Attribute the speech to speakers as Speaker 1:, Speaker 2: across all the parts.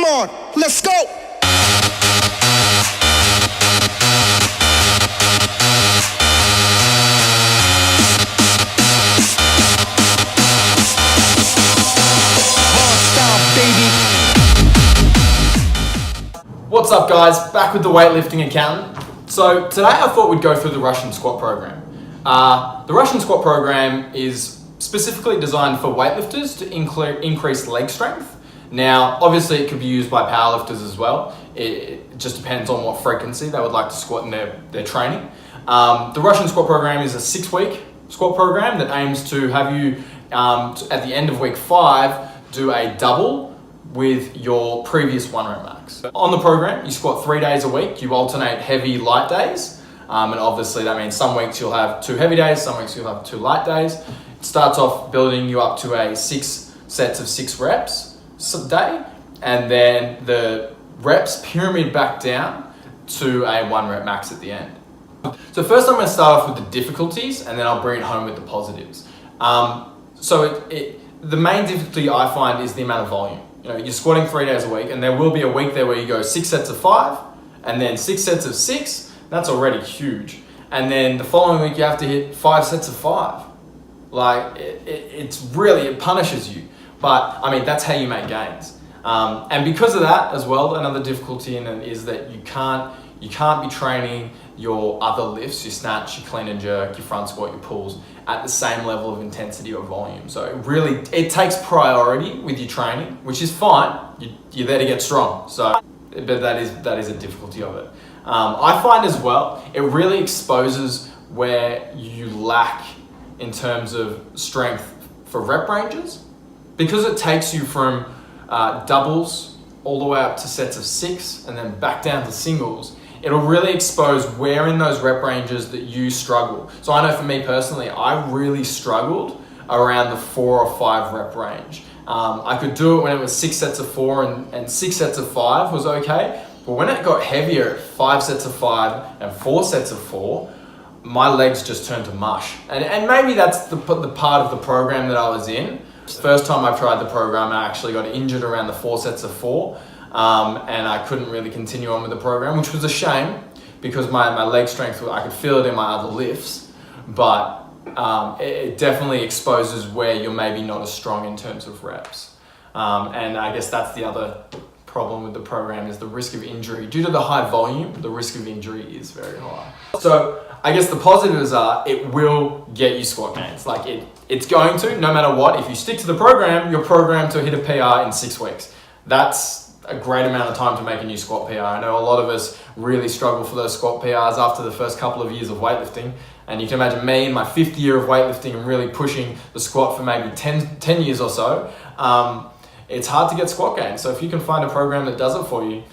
Speaker 1: Come on, let's go.
Speaker 2: What's up guys, back with the weightlifting accountant. So today I thought we'd go through the Russian squat program. The Russian squat program is specifically designed for weightlifters to increase leg strength. Now obviously it could be used by powerlifters as well. It just depends on what frequency they would like to squat in their training. The Russian squat program is a 6-week squat program that aims to have you at the end of week 5 do a double with your previous 1 rep max. On the program, you squat 3 days a week. You alternate heavy, light days. And obviously that means some weeks you'll have 2 heavy days, some weeks you'll have 2 light days. It starts off building you up to a 6 sets of 6 reps a day. And then the reps pyramid back down to a 1 rep max at the end. So first I'm gonna start off with the difficulties and then I'll bring it home with the positives. The main difficulty I find is the amount of volume. You know, you're squatting 3 days a week and there will be a week there where you go 6 sets of 5 and then 6 sets of 6. That's already huge. And then the following week you have to hit 5 sets of 5. Like it punishes you. But I mean, that's how you make gains. And because of that as well, another difficulty in it is that you can't be training your other lifts, your snatch, your clean and jerk, your front squat, your pulls at the same level of intensity or volume. So it takes priority with your training, which is fine. You're there to get strong. But that is a difficulty of it. I find as well, it really exposes where you lack in terms of strength for rep ranges, because it takes you from doubles all the way up to sets of 6 and then back down to singles. It'll really expose where in those rep ranges that you struggle. So I know for me personally, I really struggled around the 4 or 5 rep range. I could do it when it was 6 sets of 4 and 6 sets of 5 was okay. But when it got heavier at 5 sets of 5 and 4 sets of 4, my legs just turned to mush. And maybe that's the part of the program that I was in. First time I tried the program, I actually got injured around the 4 sets of 4. And I couldn't really continue on with the program, which was a shame because my leg strength, I could feel it in my other lifts, but it definitely exposes where you're maybe not as strong in terms of reps. And I guess that's the other problem with the program is the risk of injury. Due to the high volume, the risk of injury is very high. So I guess the positives are it will get you squat gains. Like it's going to, no matter what. If you stick to the program, you're programmed to hit a PR in 6 weeks. That's a great amount of time to make a new squat PR. I know a lot of us really struggle for those squat PRs after the first couple of years of weightlifting. And you can imagine me in my 5th year of weightlifting and really pushing the squat for maybe 10 years or so. It's hard to get squat gains. So if you can find a program that does it for you,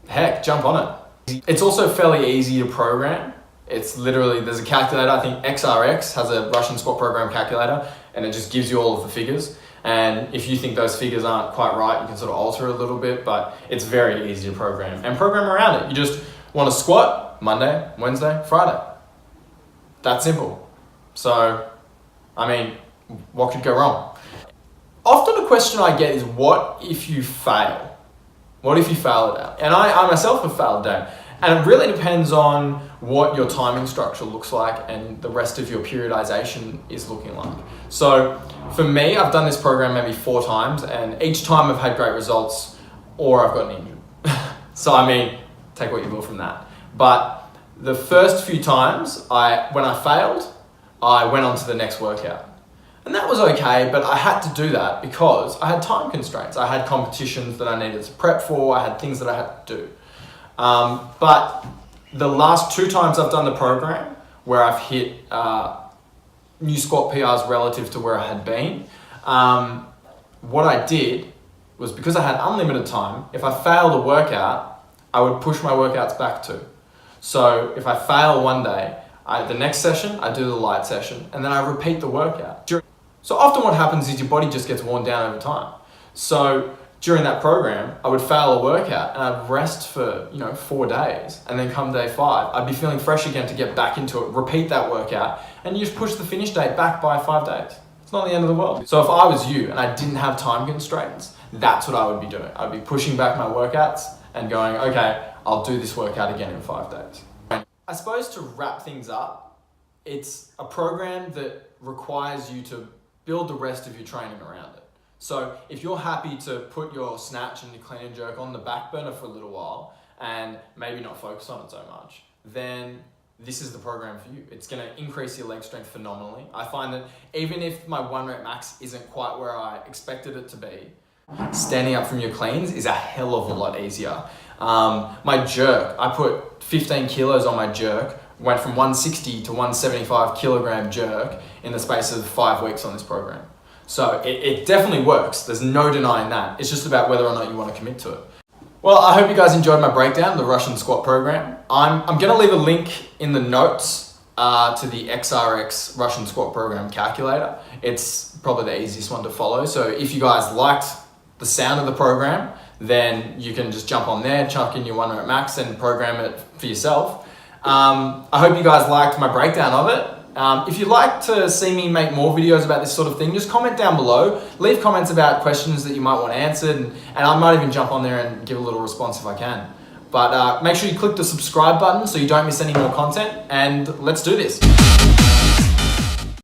Speaker 2: heck, jump on it. It's also fairly easy to program. It's literally, there's a calculator. I think XRX has a Russian squat program calculator and it just gives you all of the figures. And if you think those figures aren't quite right, you can sort of alter it a little bit, but it's very easy to program and program around it. You just want to squat Monday, Wednesday, Friday. That simple. So, I mean, what could go wrong? Often a question I get is, what if you fail? What if you fail a day? And I myself have failed a day. And it really depends on what your timing structure looks like and the rest of your periodization is looking like. So for me, I've done this program maybe 4 times and each time I've had great results or I've gotten injured. So I mean, take what you will from that. But the first few times when I failed, I went on to the next workout. And that was okay, but I had to do that because I had time constraints. I had competitions that I needed to prep for. I had things that I had to do. But the last 2 times I've done the program where I've hit new squat PRs relative to where I had been, what I did was, because I had unlimited time, if I failed a workout, I would push my workouts back too. So if I fail one day, the next session, I do the light session and then I repeat the workout. So often what happens is your body just gets worn down over time. So during that program, I would fail a workout and I'd rest for 4 days, and then come day 5, I'd be feeling fresh again to get back into it, repeat that workout, and you just push the finish date back by 5 days. It's not the end of the world. So if I was you and I didn't have time constraints, that's what I would be doing. I'd be pushing back my workouts and going, okay, I'll do this workout again in 5 days. I suppose to wrap things up, it's a program that requires you to build the rest of your training around it. So if you're happy to put your snatch and your clean and jerk on the back burner for a little while and maybe not focus on it so much, then this is the program for you. It's going to increase your leg strength phenomenally. I find that even if my 1 rep max isn't quite where I expected it to be, standing up from your cleans is a hell of a lot easier. My jerk, I put 15 kilos on my jerk, went from 160 to 175 kilogram jerk in the space of 5 weeks on this program. So it definitely works. There's no denying that. It's just about whether or not you want to commit to it. Well, I hope you guys enjoyed my breakdown of the Russian squat program. I'm going to leave a link in the notes to the XRX Russian squat program calculator. It's probably the easiest one to follow. So if you guys liked the sound of the program, then you can just jump on there, chuck in your 1 rep max and program it for yourself. I hope you guys liked my breakdown of it. If you'd like to see me make more videos about this sort of thing, just comment down below. Leave comments about questions that you might want answered, and I might even jump on there and give a little response if I can. But make sure you click the subscribe button so you don't miss any more content, and let's do this.